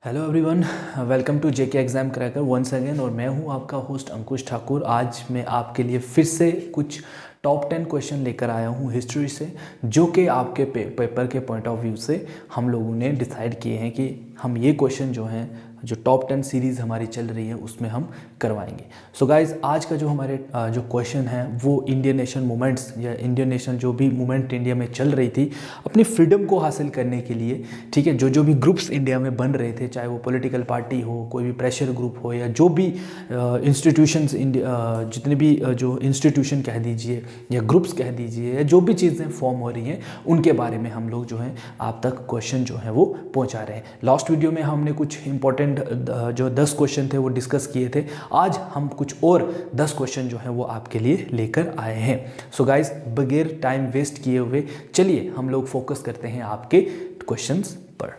Hello everyone, welcome to JK exam cracker once again. और मैं हूं आपका होस्ट अंकुश ठाकुर। आज मैं आपके लिए फिर से कुछ टॉप 10 क्वेश्चन लेकर आया हूं हिस्ट्री से, जो कि आपके पेपर के पॉइंट ऑफ व्यू से हम लोगों ने डिसाइड किए हैं कि हम ये क्वेश्चन जो हैं, जो टॉप 10 सीरीज़ हमारी चल रही है उसमें हम करवाएंगे। सो गाइज़, आज का जो हमारे जो क्वेश्चन है वो इंडियन नेशन मूवमेंट्स या इंडियन नेशन जो भी मूवमेंट इंडिया में चल रही थी अपनी फ्रीडम को हासिल करने के लिए, ठीक है, जो भी ग्रुप्स इंडिया में बन रहे थे, चाहे वो पॉलिटिकल पार्टी हो, कोई भी प्रेशर ग्रुप हो, या जो भी इंस्टीट्यूशंस जितने भी जो इंस्टीट्यूशन कह दीजिए या ग्रुप्स कह दीजिए, या जो भी चीज़ें फॉर्म हो रही हैं उनके बारे में हम लोग जो हैं आप तक क्वेश्चन जो है वो पहुंचा रहे हैं। लास्ट वीडियो में हमने कुछ इंपॉर्टेंट जो 10 क्वेश्चन थे वो डिस्कस किए थे। आज हम कुछ और 10 क्वेश्चन जो हैं वो आपके लिए लेकर आए हैं। सो गाइज, बगैर टाइम वेस्ट किए हुए चलिए हम लोग फोकस करते हैं आपके क्वेश्चंस पर।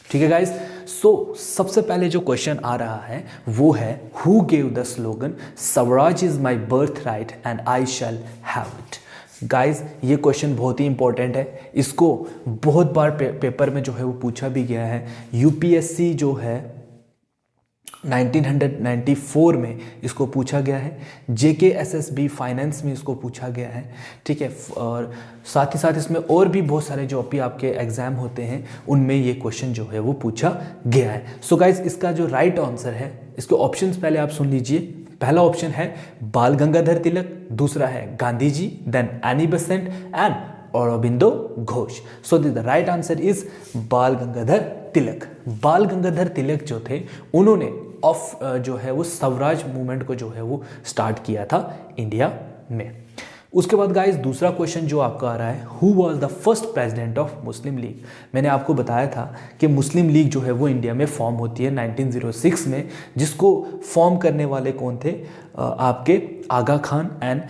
ठीक है गाइज, सो सबसे पहले जो क्वेश्चन आ रहा है वो है, who gave the slogan Swaraj is my birth right and I shall have it. Guys, ये क्वेश्चन बहुत ही इंपॉर्टेंट है। इसको बहुत बार पेपर में जो है वो पूछा भी गया है। यूपीएससी जो है 1994 में इसको पूछा गया है, जेकेएसएसबी फाइनेंस में इसको पूछा गया है, ठीक है। और साथ ही साथ इसमें और भी बहुत सारे जो भी आपके एग्जाम होते हैं उनमें ये क्वेश्चन जो है वो पूछा गया है। सो गाइज, इसका जो राइट आंसर है, इसके ऑप्शंस पहले आप सुन लीजिए। पहला ऑप्शन है बाल गंगाधर तिलक, दूसरा है Gandhi ji, then Annie Besant and Aurobindo Ghosh. So the right answer is Bal Gangadhar तिलक। बाल गंगाधर तिलक जो थे उन्होंने जो है वो स्वराज मूवमेंट को जो है वो स्टार्ट किया था इंडिया में। उसके बाद गाइस, दूसरा क्वेश्चन जो आपका आ रहा है, who was the first president of Muslim league. मैंने आपको बताया था कि मुस्लिम लीग जो है वो इंडिया में फॉर्म होती है 1906 में, जिसको फॉर्म करने वाले कौन थे, आपके आगा खान एंड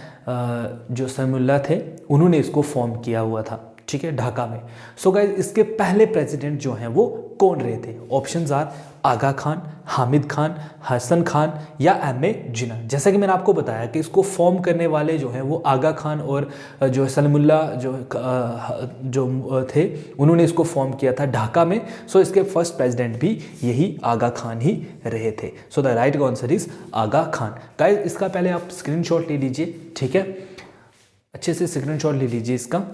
जो सैमुल्ला थे, उन्होंने इसको फॉर्म किया हुआ था, ठीक है, ढाका में। सो गाइस, इसके पहले प्रेसिडेंट जो हैं वो कौन रहे थे? ऑप्शंस आर आगा खान, हामिद खान, हसन खान या एम.ए. जिन्ना। जैसा कि मैंने आपको बताया कि इसको फॉर्म करने वाले जो हैं वो आगा खान और जो सलीमुल्लाह जो थे, उन्होंने इसको फॉर्म किया था ढाका में। सो इसके फर्स्ट प्रेसिडेंट भी यही आगा खान ही रहे थे। So the right answer is Aga Khan. Guys, इसका पहले आप स्क्रीनशॉट ले लीजिए, ठीक है, अच्छे से स्क्रीनशॉट ले लीजिए इसका।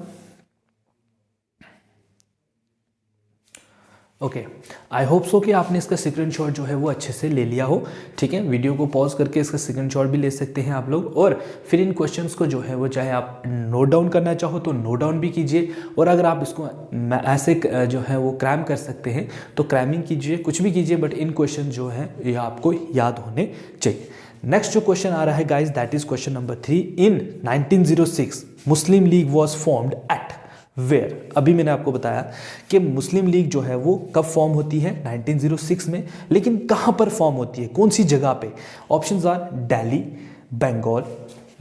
ओके, आई होप सो कि आपने इसका स्क्रीनशॉट जो है वो अच्छे से ले लिया हो, ठीक है। वीडियो को पॉज करके इसका स्क्रीनशॉट भी ले सकते हैं आप लोग, और फिर इन क्वेश्चंस को जो है वो चाहे आप नोट डाउन करना चाहो तो नोट डाउन भी कीजिए, और अगर आप इसको ऐसे जो है वो क्रैम कर सकते हैं तो क्रैमिंग कीजिए, कुछ भी कीजिए, बट इन क्वेश्चन जो है ये आपको याद होने चाहिए। नेक्स्ट जो क्वेश्चन आ रहा है guys, that is question number 3। In 1906 Muslim League was formed at where. अभी मैंने आपको बताया कि मुस्लिम लीग जो है वो कब फॉर्म होती है 1906 में, लेकिन कहां पर फॉर्म होती है, कौन सी जगह पे? ऑप्शंस आर दिल्ली, बंगाल,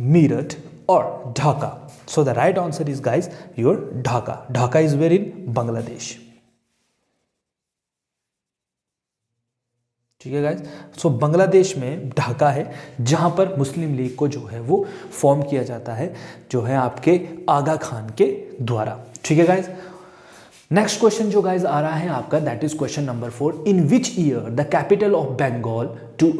मीरठ और Dhaka. So the right answer is guys your Dhaka. Dhaka is where in Bangladesh, ठीक है गाइज। सो बांग्लादेश में ढाका है जहां पर मुस्लिम लीग को जो है वो फॉर्म किया जाता है, जो है आपके आगा खान के द्वारा, ठीक है गाइज। नेक्स्ट क्वेश्चन जो गाइज आ रहा है आपका, that is question number 4। In which year the capital of Bengal to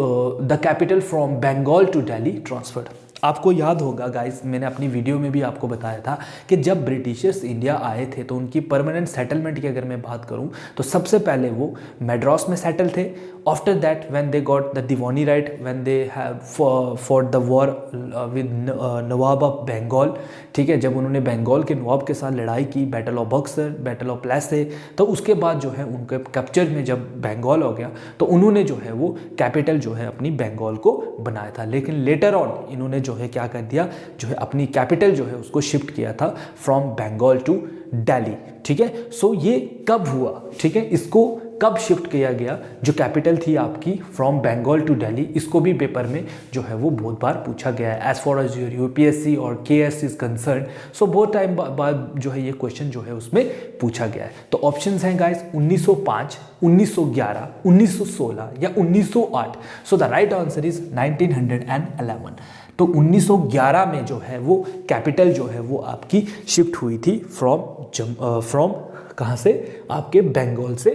the capital from Bengal to Delhi transferred. आपको याद होगा गाइज, मैंने अपनी वीडियो में भी आपको बताया था कि जब ब्रिटिशर्स इंडिया आए थे तो उनकी परमानेंट सेटलमेंट की अगर मैं बात करूं तो सबसे पहले वो मैड्रास में सेटल थे। After that when they got the diwani right, when they have fought the war with Nawab of Bengal, ठीक है, जब उन्होंने बंगाल के नवाब के साथ लड़ाई की, battle of Buxar, battle of Plassey, तो उसके बाद जो है उनके कैप्चर में जब बंगाल हो गया तो उन्होंने जो है वो कैपिटल जो है अपनी बंगाल को बनाया था। लेकिन लेटर ऑन इन्होंने जो है क्या कर दिया, जो है अपनी कैपिटल जो है उसको शिफ्ट किया था फ्रॉम बंगाल टू दिल्ली, ठीक है। सो ये कब हुआ, ठीक है, इसको कब शिफ्ट किया गया, जो कैपिटल थी आपकी फ्रॉम बंगाल टू दिल्ली, इसको भी पेपर में जो है वो बहुत बार पूछा गया है as far as your UPSC और केएस इज कंसर्न। सो बहुत टाइम बाद जो है ये क्वेश्चन जो है उसमें पूछा गया है। तो ऑप्शंस हैं गाइस 1905, 1911, 1916 या 1908। सो द राइट आंसर इज 1911। तो 1911 में जो है वो कैपिटल जो है वो आपकी शिफ्ट हुई थी फ्रॉम कहाँ से, आपके बंगाल से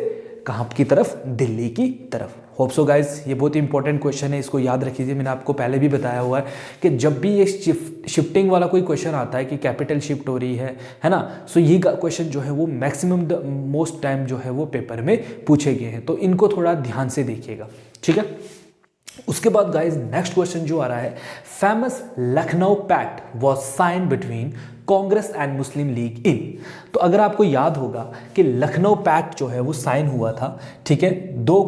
कहाँ की तरफ, दिल्ली की तरफ। होप सो गाइज, ये बहुत ही इंपॉर्टेंट क्वेश्चन है, इसको याद रखिए। मैंने आपको पहले भी बताया हुआ है कि जब भी ये शिफ्टिंग वाला कोई क्वेश्चन आता है कि कैपिटल शिफ्ट हो रही है ना, सो ये क्वेश्चन जो है वो मैक्सिमम मोस्ट टाइम जो है वो पेपर में पूछे गए हैं, तो इनको थोड़ा ध्यान से देखिएगा, ठीक है। उसके बाद गाइज नेक्स्ट क्वेश्चन जो आ रहा है, famous Lucknow pact was sign between Congress and Muslim League in. तो अगर आपको याद होगा कि लखनऊ पैक्ट जो है वो साइन हुआ था, ठीक है, दो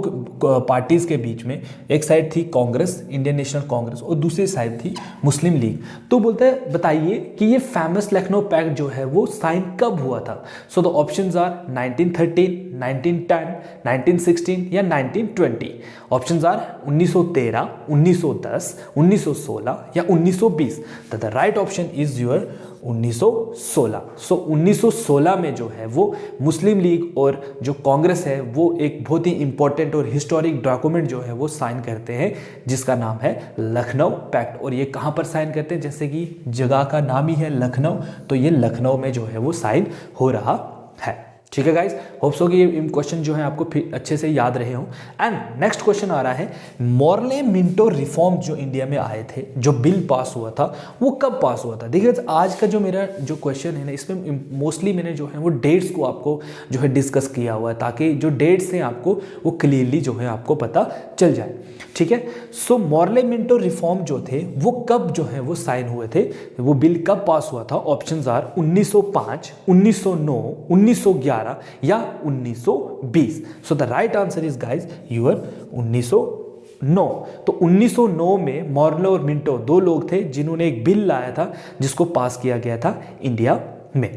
पार्टीज के बीच में, एक साइड थी कांग्रेस, इंडियन नेशनल कांग्रेस, और दूसरी साइड थी मुस्लिम लीग। तो बोलते हैं बताइए कि ये फेमस लखनऊ पैक्ट जो है वो साइन कब हुआ था। सो द ऑप्शंस आर 1913, 1910, 1916 या 1920। ऑप्शंस आर 1913, 1910, 1916 या 1920। तो the right option is your 1916। सो 1916 में जो है वो मुस्लिम लीग और जो कांग्रेस है वो एक बहुत ही इंपॉर्टेंट और हिस्टोरिक डॉक्यूमेंट जो है वो साइन करते हैं, जिसका नाम है लखनऊ पैक्ट। और ये कहाँ पर साइन करते हैं, जैसे कि जगह का नाम ही है लखनऊ, तो ये लखनऊ में जो है वो साइन हो रहा है, ठीक है गाइज। होप सो कि ये क्वेश्चन जो है आपको अच्छे से याद रहे हों। एंड नेक्स्ट क्वेश्चन आ रहा है, मॉर्ले मिंटो रिफॉर्म जो इंडिया में आए थे, जो बिल पास हुआ था, वो कब पास हुआ था। देखिए आज का जो मेरा जो क्वेश्चन है ना, इसमें मोस्टली मैंने जो है वो डेट्स को आपको जो है डिस्कस किया हुआ है, ताकि जो डेट्स हैं आपको वो क्लियरली जो है आपको पता चल जाए, ठीक है। सो मॉर्ले मिंटो रिफॉर्म जो थे वो कब जो है वो साइन हुए थे, वो बिल कब पास हुआ था। ऑप्शंस आर 1905, 1909, 1911 या 1920। So the right answer is guys your 1909। तो 1909 में मॉर्ले और मिंटो दो लोग थे जिन्होंने एक बिल लाया था जिसको पास किया गया था इंडिया में।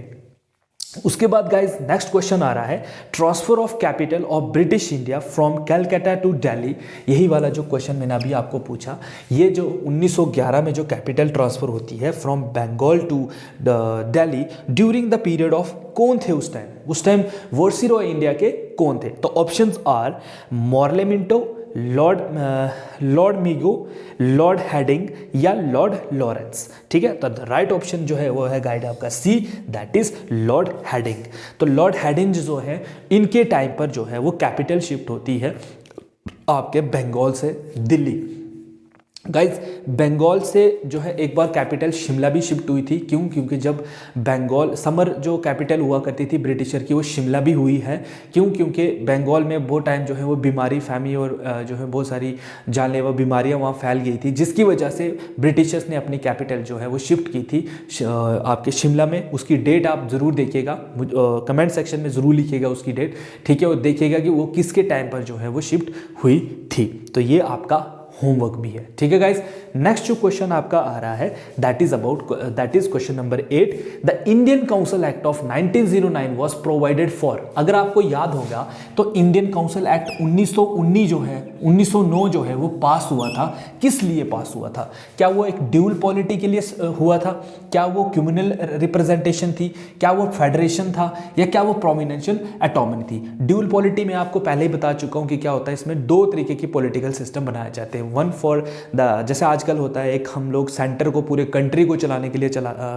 उसके बाद गाइज नेक्स्ट क्वेश्चन आ रहा है, transfer of capital of British India from Calcutta to Delhi. यही वाला जो क्वेश्चन मैंने अभी आपको पूछा, ये जो 1911 में जो कैपिटल ट्रांसफर होती है from Bengal to Delhi during the period of, कौन थे उस टाइम वायसरॉय इंडिया के कौन थे। तो options are Morley Minto, Lord Mayo, Lord Hardinge या लॉर्ड लॉरेंस, ठीक है। तो राइट ऑप्शन जो है वो है गाइड आपका सी, दैट इज लॉर्ड हेडिंग। तो लॉर्ड हेडिंग जो है इनके टाइम पर जो है वो कैपिटल शिफ्ट होती है आपके बंगाल से दिल्ली। गाइज बंगाल से जो है एक बार कैपिटल शिमला भी शिफ्ट हुई थी, क्यों, क्योंकि जब बंगाल समर जो कैपिटल हुआ करती थी ब्रिटिशर की वो शिमला भी हुई है, क्यों, क्योंकि बंगाल में बहुत टाइम जो है वो बीमारी फैमी और जो है बहुत सारी जानलेवा बीमारियां वहाँ फैल गई थी, जिसकी वजह से ब्रिटिशर्स ने अपनी कैपिटल जो है वो शिफ्ट की थी आपके शिमला में। उसकी डेट आप ज़रूर देखिएगा, कमेंट सेक्शन में ज़रूर लिखिएगा उसकी डेट, ठीक है, और देखिएगा कि वो किसके टाइम पर जो है वो शिफ्ट हुई थी। तो ये आपका होमवर्क भी है, ठीक है गाइस। नेक्स्ट जो क्वेश्चन आपका आ रहा है that is question number 8, the Indian council act of 1909 was provided for. अगर आपको याद होगा तो इंडियन काउंसिल एक्ट 1919 जो है 1909 जो है वो पास हुआ था, किस लिए पास हुआ था। क्या वो एक ड्यूल पॉलिटी के लिए हुआ था, क्या वो कम्युनल रिप्रेजेंटेशन थी, क्या वो फेडरेशन था, या क्या वो प्रोविंशियल ऑटोनॉमी थी। ड्यूल पॉलिटी में आपको पहले ही बता चुका हूं कि क्या होता है, इसमें दो तरीके की पॉलिटिकल सिस्टम बनाए जाते हैं। वन फॉर द, जैसे आजकल होता है एक हम लोग सेंटर को पूरे कंट्री को चलाने के लिए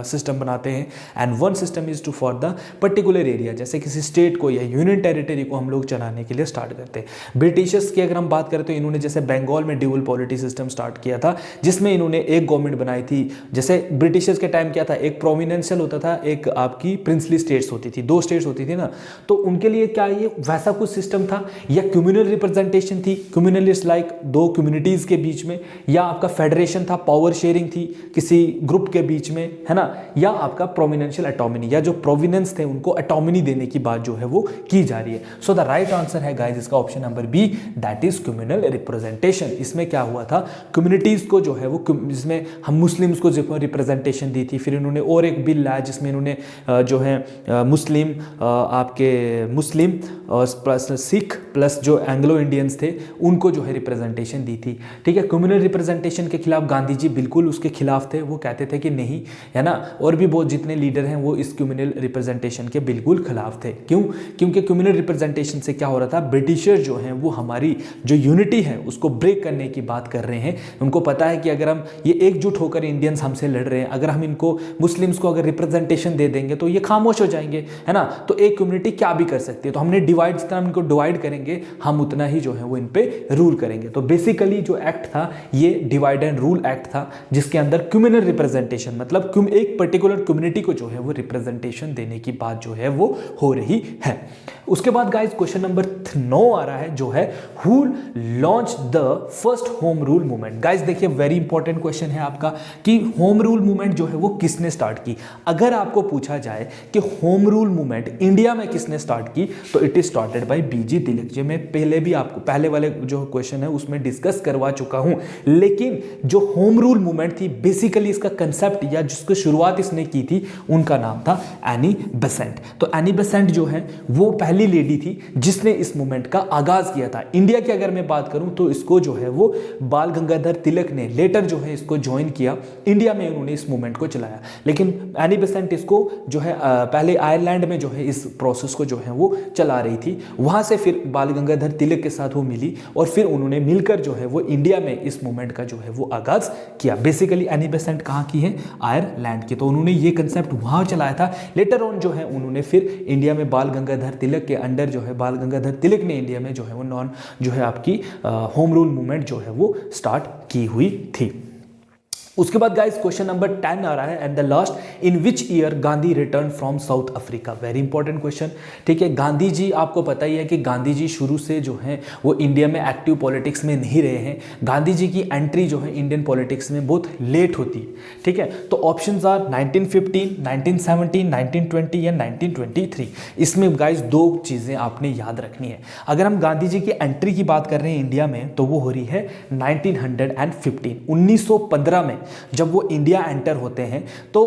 सिस्टम बनाते हैं, and one system is to for the particular area, जैसे किसी स्टेट को या यूनियन टेरिटरी को हम लोग चलाने के लिए स्टार्ट करते हैं। ब्रिटिशर्स की अगर हम बात करें तो इन्होंने जैसे बंगाल में ड्यूल पॉलिटी सिस्टम स्टार्ट किया था, जिसमें इन्होंने एक गवर्नमेंट बनाई थी। जैसे ब्रिटिशर्स के टाइम क्या था, एक प्रोविंशियल होता था, एक आपकी प्रिंसली स्टेट्स होती थी, दो स्टेट्स होती थी ना, तो उनके लिए क्या ये वैसा कुछ सिस्टम था, या कम्युनल रिप्रेजेंटेशन थी, कम्युनल इज लाइक दो कम्युनिटीज के बीच में, या आपका फेडरेशन था, पावर शेयरिंग थी किसी ग्रुप के बीच में, है ना, या आपका प्रोविंशियल ऑटोनॉमी, या जो प्रोविनेंस थे उनको ऑटोनॉमी देने की बात जो है वो की जा रही है। सो द राइट आंसर है गाइस इसका option number B, that is communal representation. इसमें क्या हुआ था, कम्युनिटीज को जो है वो, जिसमें हम मुस्लिम्स को रिप्रेजेंटेशन दी थी, फिर इन्होंने और एक बिल लाया जिसमें इन्होंने जो है मुस्लिम प्लस सिख प्लस जो एंग्लो इंडियंस थे उनको जो है रिप्रेजेंटेशन दी थी। ठीक है। कम्युनल रिप्रेजेंटेशन के खिलाफ गांधी जी बिल्कुल उसके खिलाफ थे, वो कहते थे कि नहीं, है ना। और भी बहुत जितने लीडर हैं वो इस कम्युनल रिप्रेजेंटेशन के बिल्कुल खिलाफ थे। क्यों? क्योंकि कम्युनल रिप्रेजेंटेशन से क्या हो रहा था, ब्रिटिशर्स जो हैं वो हमारी जो यूनिटी है उसको ब्रेक करने की बात कर रहे हैं। उनको पता है कि अगर हम ये एकजुट होकर इंडियंस हमसे लड़ रहे हैं, अगर हम इनको मुस्लिम्स को अगर रिप्रेजेंटेशन दे देंगे तो ये खामोश हो जाएंगे, है ना। तो एक कम्युनिटी क्या भी कर सकती है, तो हमने डिवाइड, जितना हम इनको डिवाइड करेंगे हम उतना ही जो है वो इन पे रूल करेंगे। तो बेसिकली जो एक्ट था ये डिवाइड एंड रूल एक्ट था, जिसके अंदर कम्युनल रिप्रेजेंटेशन मतलब एक पर्टिकुलर कम्युनिटी को जो है वो रिप्रेजेंटेशन देने की बात जो है वो हो रही है। उसके बाद गाइस क्वेश्चन नंबर 9 आ रहा है, जो है who launch the first home rule movement. Guys देखिए वेरी इंपॉर्टेंट क्वेश्चन है आपका कि होम रूल मूवमेंट जो है वो किसने स्टार्ट की। अगर आपको पूछा जाए कि होम रूल मूवमेंट इंडिया में किसने स्टार्ट की, तो इट इज स्टार्टेड बाय बीजी तिलक जी। मैं पहले भी आपको पहले वाले जो क्वेश्चन है उसमें डिस्कस करवा चुका हूं, लेकिन जो होम रूल मूवमेंट थी बेसिकली इसका कंसेप्ट या जिसकी शुरुआत इसने की थी उनका नाम था एनी बेसेंट। तो एनी बेसेंट जो है वो पहली लेडी थी जिसने इस मूवमेंट का आगाज किया था। इंडिया की अगर मैं बात करूं तो इसको जो है वो बाल गंगाधर तिलक ने लेटर जो है इसको ज्वाइन किया, इंडिया में उन्होंने इस मूवमेंट को चलाया। लेकिन एनी बेसेंट इसको जो है पहले आयरलैंड में जो है इस प्रोसेस को जो है वो चला रही थी, वहां से फिर बाल गंगाधर तिलक के साथ वो मिली और फिर उन्होंने मिलकर जो है वो इंडिया में इस मूवमेंट का जो है वो आगाज किया। बेसिकली एनी बेसेंट कहाँ की है, आयरलैंड की, तो उन्होंने ये कंसेप्ट वहां चलाया था। लेटर ऑन जो है उन्होंने फिर इंडिया में बाल गंगाधर तिलक के अंडर जो है बाल गंगाधर तिलक ने इंडिया में जो है वो जो है आपकी होम रूल मूवमेंट जो है वो स्टार्ट की हुई थी। उसके बाद गाइस क्वेश्चन नंबर 10 आ रहा है, and the last, in which year Gandhi return from south Africa. Very important question, ठीक है। गांधी जी, आपको पता ही है कि गांधी जी शुरू से जो है वो इंडिया में एक्टिव पॉलिटिक्स में नहीं रहे हैं। गांधी जी की एंट्री जो है इंडियन पॉलिटिक्स में बहुत लेट होती है, ठीक है। तो ऑप्शंस आर 1915, 1917, 1920 या 1923। इसमें गाइस दो चीज़ें आपने याद रखनी है। अगर हम गांधी जी की एंट्री की बात कर रहे हैं इंडिया में तो वो हो रही है 1915, 1915 में जब वो इंडिया एंटर होते हैं। तो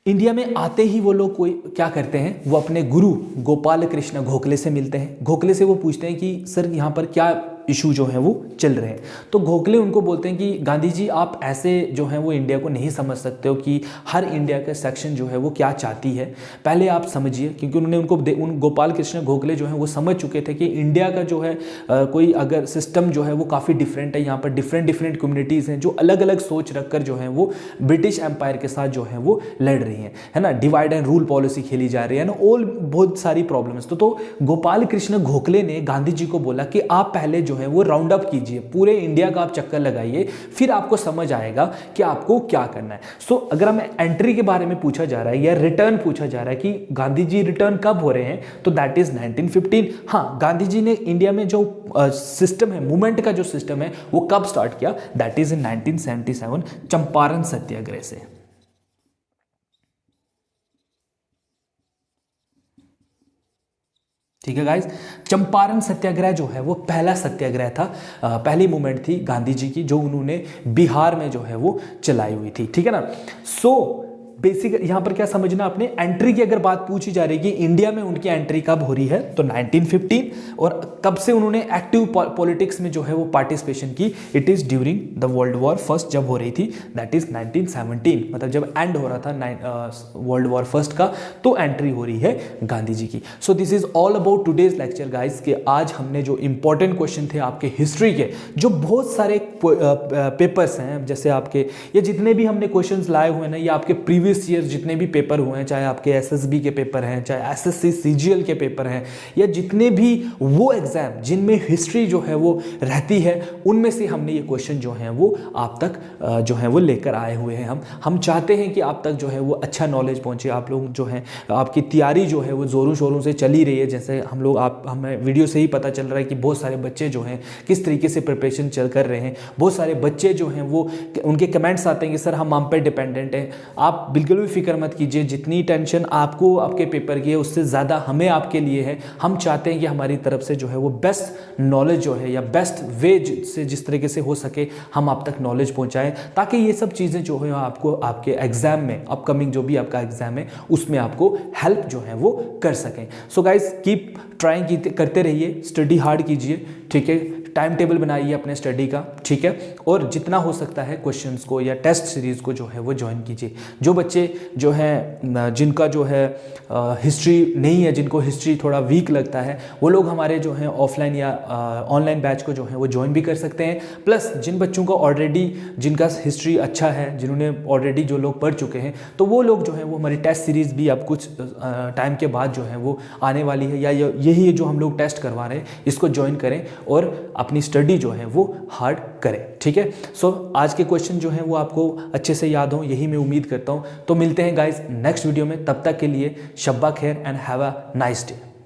इंडिया में आते ही वो लोग कोई क्या करते हैं, वो अपने गुरु गोपाल कृष्ण गोखले से मिलते हैं। गोखले से वो पूछते हैं कि सर यहाँ पर क्या इशू जो है वो चल रहे हैं। तो गोखले उनको बोलते हैं कि गांधी जी आप ऐसे जो है वो इंडिया को नहीं समझ सकते हो कि हर इंडिया का सेक्शन जो है वो क्या चाहती है, पहले आप समझिए। क्योंकि उन्होंने उन गोपाल कृष्ण गोखले जो है वो समझ चुके थे कि इंडिया का जो है कोई अगर सिस्टम जो है वो काफ़ी डिफरेंट है, यहाँ पर डिफरेंट कम्युनिटीज़ हैं जो अलग अलग सोच रखकर जो है वो ब्रिटिश एम्पायर के साथ जो है वो लड़ रही हैं, है ना। डिवाइड एंड रूल पॉलिसी खेली जा रही है ना, और बहुत सारी प्रॉब्लम्स। तो गोपाल कृष्ण गोखले ने गांधी जी को बोला कि आप पहले जो है वो राउंड अप कीजिए, पूरे इंडिया का आप चक्कर लगाइए, फिर आपको समझ आएगा कि आपको क्या करना है। सो अगर हमें एंट्री के बारे में पूछा जा रहा है या रिटर्न पूछा जा रहा है कि गांधी जी रिटर्न कब हो रहे हैं, तो दैट इज 1915। हाँ, गांधी जी ने इंडिया में जो सिस्टम है, मूवमेंट का जो सिस्टम है, वो कब स्टार्ट किया, दैट इज इन 1977 चंपारण सत्याग्रह से। ठीक है गाइस, चंपारण सत्याग्रह जो है वो पहला सत्याग्रह था, पहली मूवमेंट थी गांधी जी की जो उन्होंने बिहार में जो है वो चलाई हुई थी, ठीक है ना। सो बेसिक यहां पर क्या समझना आपने, एंट्री की अगर बात पूछी जा रही है कि इंडिया में उनकी एंट्री कब हो रही है, तो 1915। और कब से उन्होंने एक्टिव पॉलिटिक्स में जो है वो पार्टिसिपेशन की, it is during the world war first जब हो रही थी, दैट इज 1917, मतलब जब एंड हो रहा था वर्ल्ड वॉर फर्स्ट का, तो एंट्री हो रही है गांधी जी की। So this is all about today's lecture guys, के आज हमने जो इंपॉर्टेंट क्वेश्चन थे आपके हिस्ट्री के, जो बहुत सारे पेपर्स हैं, जैसे आपके ये जितने भी हमने क्वेश्चन लाए हुए हैं ना, ये आपके प्रीवियस ईयर जितने भी पेपर हुए हैं, चाहे आपके एसएसबी के पेपर हैं, चाहे एसएससी सीजीएल के पेपर हैं, या जितने भी वो एग्जाम जिनमें हिस्ट्री जो है वो रहती है, उनमें से हमने ये क्वेश्चन जो है वो आप तक जो है वो लेकर आए हुए हैं। हम चाहते हैं कि आप तक जो है वो अच्छा नॉलेज पहुंचे। आप लोग जो है आपकी तैयारी जो है वो जोरों शोरों से चली रही है, जैसे हमें वीडियो से ही पता चल रहा है कि बहुत सारे बच्चे जो हैं किस तरीके से प्रिपरेशन कर रहे हैं। बहुत सारे बच्चे जो हैं वो उनके कमेंट्स आते हैं कि सर हम पे डिपेंडेंट हैं। आप बिल्कुल भी फिक्र मत कीजिए, जितनी टेंशन आपको आपके पेपर की है उससे ज़्यादा हमें आपके लिए है। हम चाहते हैं कि हमारी तरफ से जो है वो बेस्ट नॉलेज जो है या बेस्ट वे से जिस तरीके से हो सके हम आप तक नॉलेज पहुंचाएं, ताकि ये सब चीज़ें जो है आपको आपके एग्जाम में, अपकमिंग जो भी आपका एग्जाम है उसमें आपको हेल्प जो है वो कर सकें। सो गाइस कीप ट्राइंग करते रहिए, स्टडी हार्ड कीजिए, ठीक है। टाइम टेबल बनाइए अपने स्टडी का, ठीक है, और जितना हो सकता है क्वेश्चंस को या टेस्ट सीरीज़ को जो है वो ज्वाइन कीजिए। जो बच्चे जो हैं जिनका जो है हिस्ट्री नहीं है, जिनको हिस्ट्री थोड़ा वीक लगता है, वो लोग हमारे जो हैं ऑफलाइन या ऑनलाइन बैच को जो है वो ज्वाइन भी कर सकते हैं। प्लस जिन बच्चों को ऑलरेडी, जिनका हिस्ट्री अच्छा है, जिन्होंने ऑलरेडी जो लोग पढ़ चुके हैं, तो वो लोग जो है वो हमारी टेस्ट सीरीज़ भी अब कुछ टाइम के बाद जो है वो आने वाली है, या यही जो हम लोग टेस्ट करवा रहे हैं इसको ज्वाइन करें और अपनी स्टडी जो है वो हार्ड करें, ठीक है। सो आज के क्वेश्चन जो हैं वो आपको अच्छे से याद हों, यही मैं उम्मीद करता हूँ। तो मिलते हैं गाइज नेक्स्ट वीडियो में, तब तक के लिए शब्बा खैर and have a nice day.